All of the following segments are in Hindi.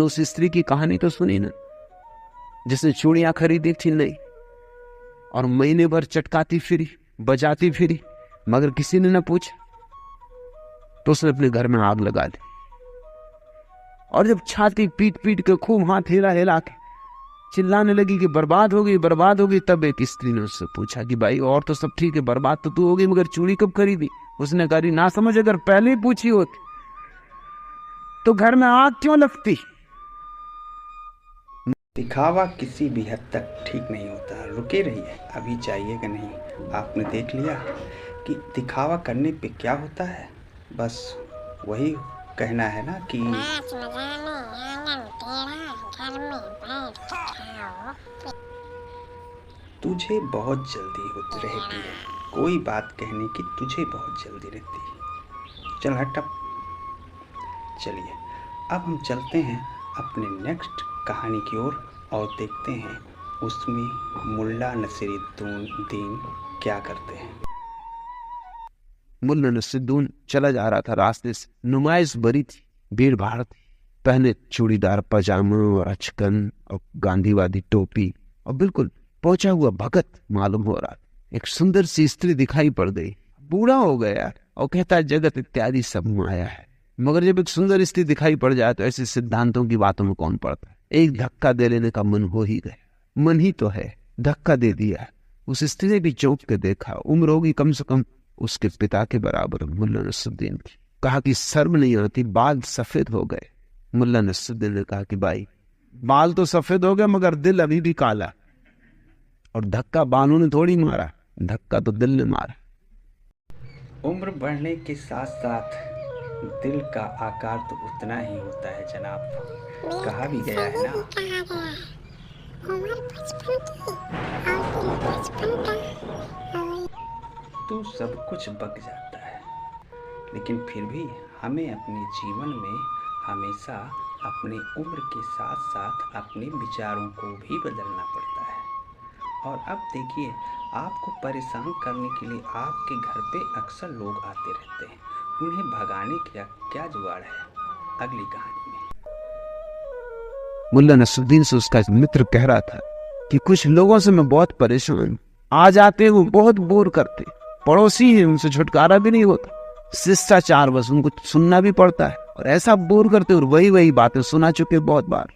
उस स्त्री की कहानी तो सुनी ना, जिसने चूड़ियां खरीदी थी नहीं, और महीने भर चटकाती फिरी, बजाती फिरी, मगर किसी ने ना पूछा, तो उसने अपने घर में आग लगा दी। और जब छाती पीट पीट के खूब हाथ हिला हिला के चिल्लाने लगी कि बर्बाद होगी बर्बाद होगी, तब एक स्त्री ने उससे पूछा कि भाई और तो सब ठीक है, बर्बाद तो तू होगी, मगर चूड़ी कब खरीदी? उसने कहा ना समझ, अगर पहले ही पूछी होती तो घर में आग क्यों लगती। दिखावा किसी भी हद तक ठीक नहीं होता। रुके रहिए, अभी चाहिएगा नहीं। आपने देख लिया कि दिखावा करने पे क्या होता है। बस वही कहना है ना कि तुझे बहुत जल्दी होती रहती है, कोई बात कहने की तुझे बहुत जल्दी रहती है। चल हट अब। चलिए अब हम चलते हैं अपने नेक्स्ट कहानी की ओर और देखते हैं उसमें मुल्ला नसीरुद्दीन क्या करते हैं। मुल्ला नसीरुद्दीन चला जा रहा था, रास्ते से नुमाइश भरी थी, भीड़ भाड़ थी। पहने चूड़ीदार पजामा और अचकन और गांधीवादी टोपी, और बिल्कुल पहुंचा हुआ भगत मालूम हो रहा। एक सुंदर सी स्त्री दिखाई पड़ गई। बूढ़ा हो गया और कहता है जगत इत्यादि सब माया है। मगर जब एक सुंदर स्त्री दिखाई पड़ जाए तो ऐसे सिद्धांतों की बातों में कौन पड़ता है। एक धक्का दे लेने का मन हो ही गया, मन ही तो है, धक्का दे दिया। उस स्त्री ने भी चौंक के देखा, उम्र होगी कम से कम उसके पिता के बराबर मुल्ला नसीरुद्दीन की। कहा कि शर्म नहीं आती, बाल सफेद हो गए। मुल्ला नसीरुद्दीन ने कहा कि भाई बाल तो सफेद हो गए मगर दिल अभी भी काला। और धक्का बालों ने थोड़ी मारा, धक्का तो दिल ने मारा। उम्र बढ़ने के साथ साथ दिल का आकार तो उतना ही होता है जनाब। कहा भी गया है ना, तो सब कुछ बक जाता है, लेकिन फिर भी हमें अपने जीवन में हमेशा अपनी उम्र के साथ साथ अपने विचारों को भी बदलना पड़ता है। और अब देखिए, आपको परेशान करने के लिए आपके घर पे अक्सर लोग आते रहते हैं। उन्हें भगाने का क्या जुगाड़ है, अगली कहानी में। मुल्ला नसीरुद्दीन से उसका मित्र कह रहा था कि कुछ लोगों से मैं बहुत परेशान हूं, आ जाते हैं वो बहुत बोर करते, पड़ोसी हैं, उनसे छुटकारा भी नहीं होता, शिष्टाचार बस उनको सुनना भी पड़ता है, और ऐसा बोर करते और वही वही बातें सुना चुके बहुत बार।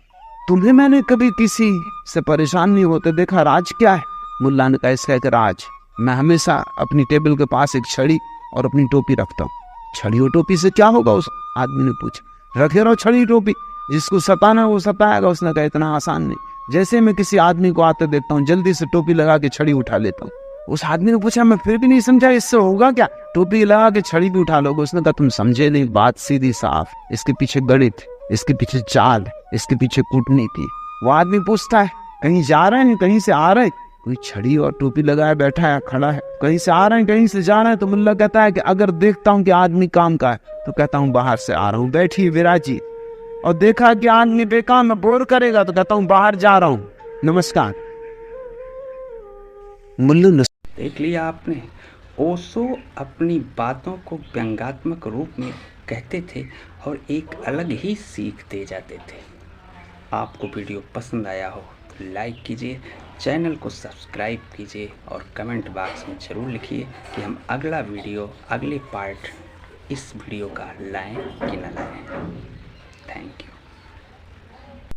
तुम्हें मैंने कभी किसी से परेशान नहीं होते देखा, राज क्या है? मुल्ला ने कहा इसका एक राज, मैं हमेशा अपनी टेबल के पास एक छड़ी और अपनी टोपी रखता हूँ। छड़ी और टोपी से क्या होगा? उस आदमी ने पूछा। रखे रहो छड़ी टोपी, जिसको सताना वो सताएगा। उसने कहा इतना आसान नहीं, जैसे मैं किसी आदमी को आते देखता हूँ जल्दी से टोपी लगा के छड़ी उठा लेता हूँ। उस आदमी ने पूछा मैं फिर भी नहीं समझा, इससे होगा क्या? टोपी लगा के छड़ी भी उठा लोगे? उसने कहा तुम समझे नहीं, बात सीधी साफ, इसके पीछे गणित, इसके पीछे चाल, इसके पीछे कूटनीति। वो आदमी पूछता है कहीं जा रहे हैं, कहीं से आ रहे हैं? कोई छड़ी और टोपी लगाया बैठा है, खड़ा है, कहीं से आ रहे हैं, कहीं से जा रहे हैं? तो मुल्ला कहता है कि अगर देखता हूँ कि आदमी काम का है तो कहता हूँ बाहर से आ रहा हूँ, बैठी विराजी। और देखा कि आदमी बेकाम में बोर करेगा तो कहता हूँ बाहर जा रहा हूँ, नमस्कार। मुल्ला देख लिया आपने, ओशो अपनी बातों को व्यंग्यात्मक रूप में कहते थे और एक अलग ही सीख दे जाते थे। आपको वीडियो पसंद आया हो तो लाइक कीजिए, चैनल को सब्सक्राइब कीजिए और कमेंट बॉक्स में ज़रूर लिखिए कि हम अगला वीडियो, अगले पार्ट इस वीडियो का लाएं कि न लाएं। Thank you.